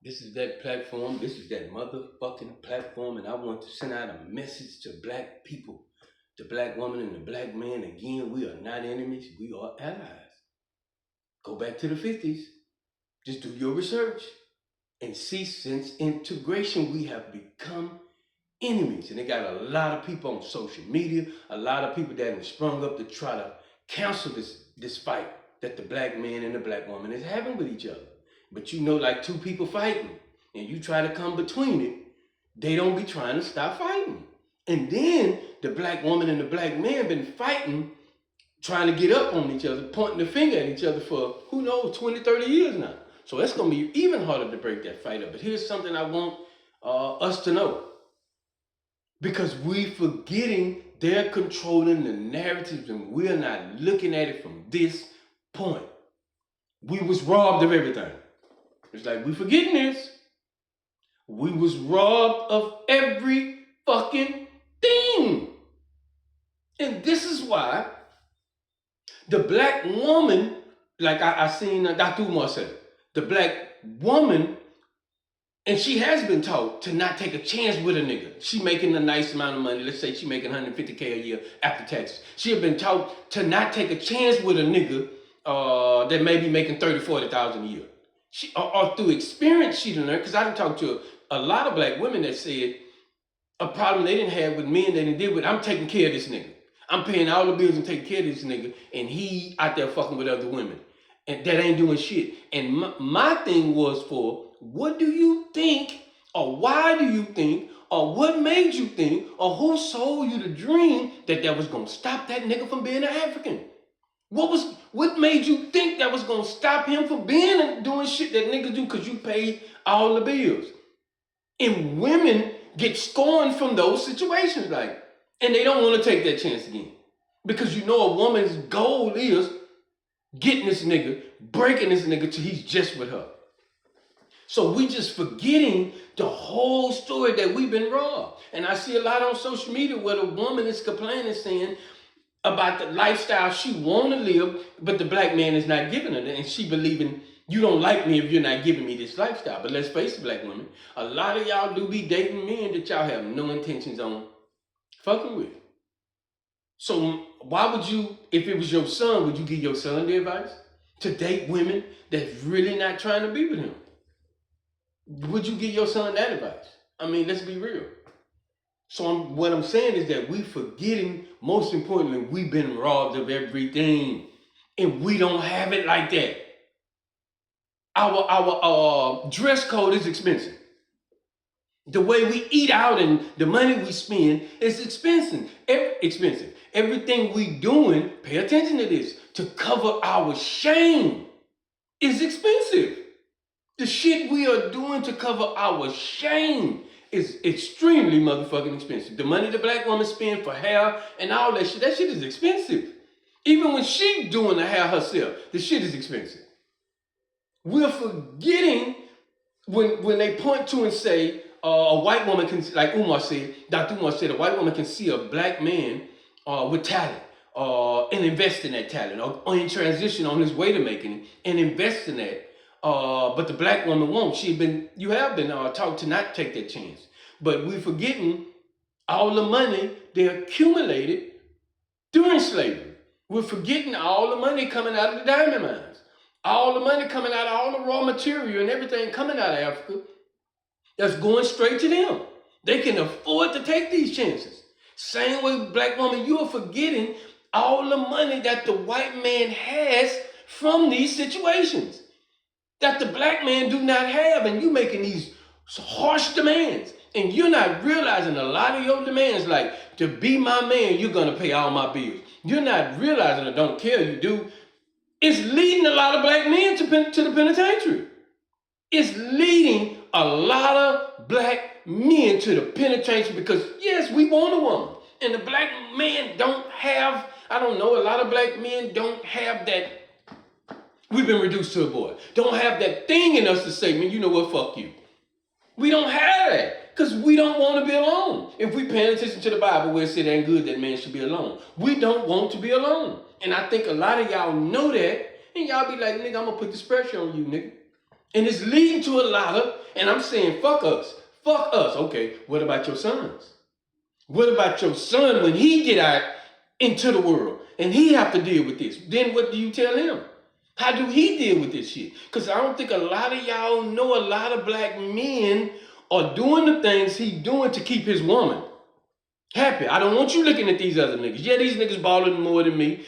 This is that platform. This is that motherfucking platform. And I want to send out a message to black people, the black woman and the black man. Again, we are not enemies. We are allies. Go back to the 50s. Just do your research and see since integration, we have become enemies. And they got a lot of people on social media, a lot of people that have sprung up to try to cancel this fight that the black man and the black woman is having with each other. But you know, like two people fighting, and you try to come between it, they don't be trying to stop fighting. And then the black woman and the black man been fighting, trying to get up on each other, pointing the finger at each other for, who knows, 20, 30 years now. So it's going to be even harder to break that fight up. But here's something I want us to know. Because we forgetting they're controlling the narratives and we're not looking at it from this point. We was robbed of everything. It's like we forgetting this. We was robbed of every fucking thing. And this is why the black woman, like I seen Dr. Umar said, the black woman, and she has been taught to not take a chance with a nigga. She making a nice amount of money. Let's say she making $150K a year after taxes. She have been taught to not take a chance with a nigga that may be making $30,000, $40,000 a year. Or through experience she done learned, because I done talked to a lot of black women that said a problem they didn't have with men they didn't deal with. I'm taking care of this nigga. I'm paying all the bills and taking care of this nigga, and he out there fucking with other women. And that ain't doing shit. And my thing was for, what do you think, or why do you think, or what made you think, or who sold you the dream that was gonna stop that nigga from being an African? What made you think that was gonna stop him from being and doing shit that niggas do because you paid all the bills? And women get scorned from those situations, like, and they don't want to take that chance again. Because you know a woman's goal is getting this nigga, breaking this nigga till he's just with her. So we just forgetting the whole story that we've been robbed. And I see a lot on social media where the woman is complaining, saying about the lifestyle she want to live, but the black man is not giving her that. And she believing, you don't like me if you're not giving me this lifestyle. But let's face it, black women, a lot of y'all do be dating men that y'all have no intentions on fucking with. So why would you, if it was your son, would you give your son the advice to date women that's really not trying to be with him? Would you give your son that advice? I mean, let's be real. So what I'm saying is that we forgetting, most importantly, we've been robbed of everything. And we don't have it like that. Our dress code is expensive. The way we eat out and the money we spend is expensive. Everything we doing, pay attention to this, to cover our shame is expensive. The shit we are doing to cover our shame is extremely motherfucking expensive. The money the black woman spend for hair and all that shit is expensive. Even when she doing the hair herself, the shit is expensive. We're forgetting when they point to and say, a white woman can, like Umar said, Dr. Umar said, a white woman can see a black man with talent and invest in that talent, or in transition on his way to making it and invest in that. But the black woman won't. You have been taught to not take that chance. But we're forgetting all the money they accumulated during slavery. We're forgetting all the money coming out of the diamond mines, all the money coming out of all the raw material and everything coming out of Africa that's going straight to them. They can afford to take these chances. Same way, black woman, you are forgetting all the money that the white man has from these situations that the black man do not have, and you making these harsh demands. And you're not realizing a lot of your demands, like, to be my man, you're gonna pay all my bills. You're not realizing, or don't care you do, it's leading a lot of black men to the penitentiary. It's leading a lot of black men to the penitentiary because, yes, we want a woman. And the black man don't have, I don't know, a lot of black men don't have that. We've been reduced to a boy. Don't have that thing in us to say, man, you know what, fuck you. We don't have that because we don't want to be alone. If we pay attention to the Bible where it said it ain't good that man should be alone. We don't want to be alone. And I think a lot of y'all know that. And y'all be like, nigga, I'm going to put this pressure on you, nigga. And it's leading to a lot of, and I'm saying, fuck us. Fuck us. Okay, what about your sons? What about your son when he get out into the world and he have to deal with this? Then what do you tell him? How do he deal with this shit? Because I don't think a lot of y'all know a lot of black men are doing the things he doing to keep his woman happy. I don't want you looking at these other niggas. Yeah, these niggas balling more than me.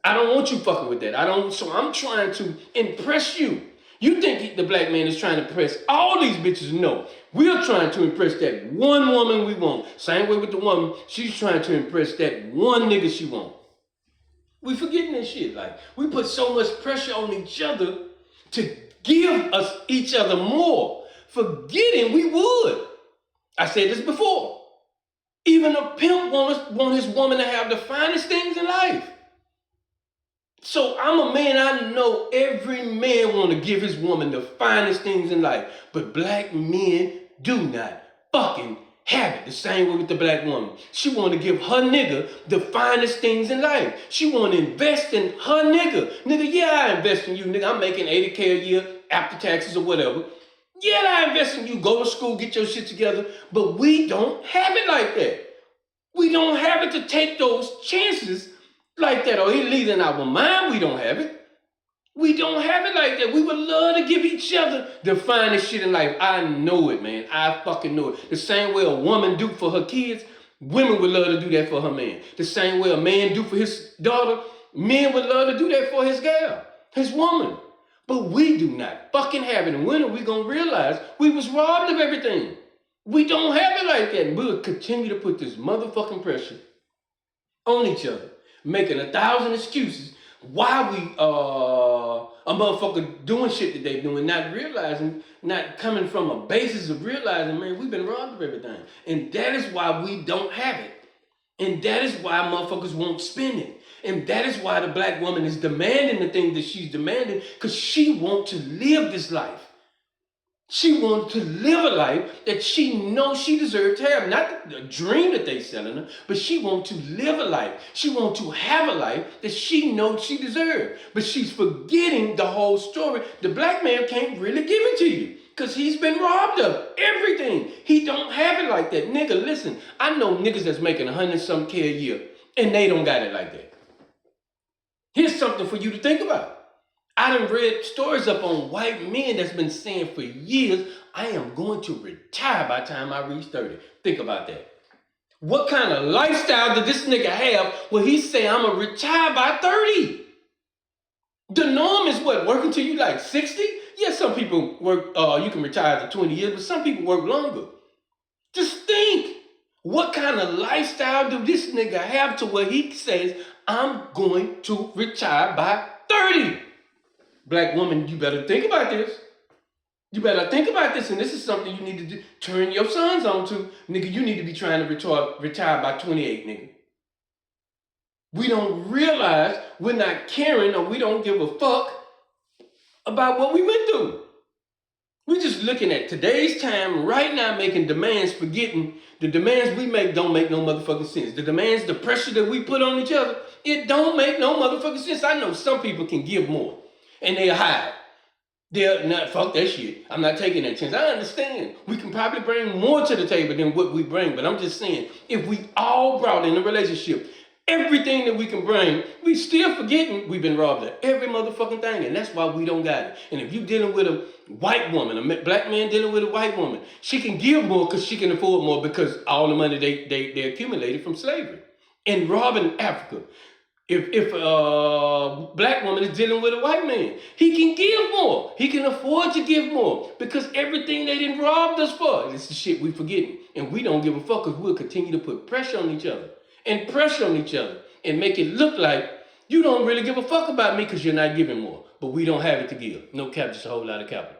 I don't want you fucking with that. So I'm trying to impress you. You think the black man is trying to impress all these bitches? No. We're trying to impress that one woman we want. Same way with the woman. She's trying to impress that one nigga she want. We forgetting this shit. Like, we put so much pressure on each other to give us each other more. Forgetting we would. I said this before. Even a pimp want his woman to have the finest things in life. So I'm a man, I know every man want to give his woman the finest things in life. But black men do not fucking have it the same way with the black woman. She want to give her nigga the finest things in life. She want to invest in her nigga. Nigga, yeah, I invest in you, nigga. I'm making $80K a year after taxes or whatever. Yeah, I invest in you. Go to school, get your shit together. But we don't have it like that. We don't have it to take those chances like that, or at least in our mind, we don't have it. We don't have it like that. We would love to give each other the finest shit in life. I know it, man. I fucking know it. The same way a woman do for her kids, women would love to do that for her man. The same way a man do for his daughter, men would love to do that for his gal, his woman. But we do not fucking have it. And when are we gonna realize we was robbed of everything? We don't have it like that. And we'll continue to put this motherfucking pressure on each other, making 1,000 excuses why we a motherfucker doing shit that they doing, not realizing, not coming from a basis of realizing, man, we've been robbed of everything. And that is why we don't have it. And that is why motherfuckers won't spend it. And that is why the black woman is demanding the thing that she's demanding, because she wants to live this life. She wants to live a life that she knows she deserves to have. Not the dream that they selling her, but she wants to live a life. She wants to have a life that she knows she deserves. But she's forgetting the whole story. The black man can't really give it to you because he's been robbed of everything. He don't have it like that. Nigga, listen, I know niggas that's making 100-something K a year and they don't got it like that. Here's something for you to think about. I done read stories up on white men that's been saying for years, I am going to retire by the time I reach 30. Think about that. What kind of lifestyle did this nigga have where he say I'm going to retire by 30? The norm is what, working till you like 60? Yeah, some people work, you can retire after 20 years, but some people work longer. Just think, what kind of lifestyle do this nigga have to where he says, I'm going to retire by 30? Black woman, you better think about this. You better think about this, and this is something you need to do. Turn your sons on to. Nigga, you need to be trying to retire by 28, nigga. We don't realize we're not caring or we don't give a fuck about what we went through. We're just looking at today's time right now, making demands, forgetting the demands we make don't make no motherfucking sense. The demands, the pressure that we put on each other, it don't make no motherfucking sense. I know some people can give more. And they'll hide. They'll not, fuck that shit. I'm not taking that chance. I understand. We can probably bring more to the table than what we bring. But I'm just saying, if we all brought in a relationship everything that we can bring, we still forgetting we've been robbed of every motherfucking thing. And that's why we don't got it. And if you're dealing with a white woman, a black man dealing with a white woman, she can give more because she can afford more because all the money they accumulated from slavery and robbing Africa. If a black woman is dealing with a white man, he can give more. He can afford to give more because everything they didn't robbed us for. This is the shit we forgetting. And we don't give a fuck because we'll continue to put pressure on each other and pressure on each other and make it look like you don't really give a fuck about me because you're not giving more. But we don't have it to give. No cap, just a whole lot of capital.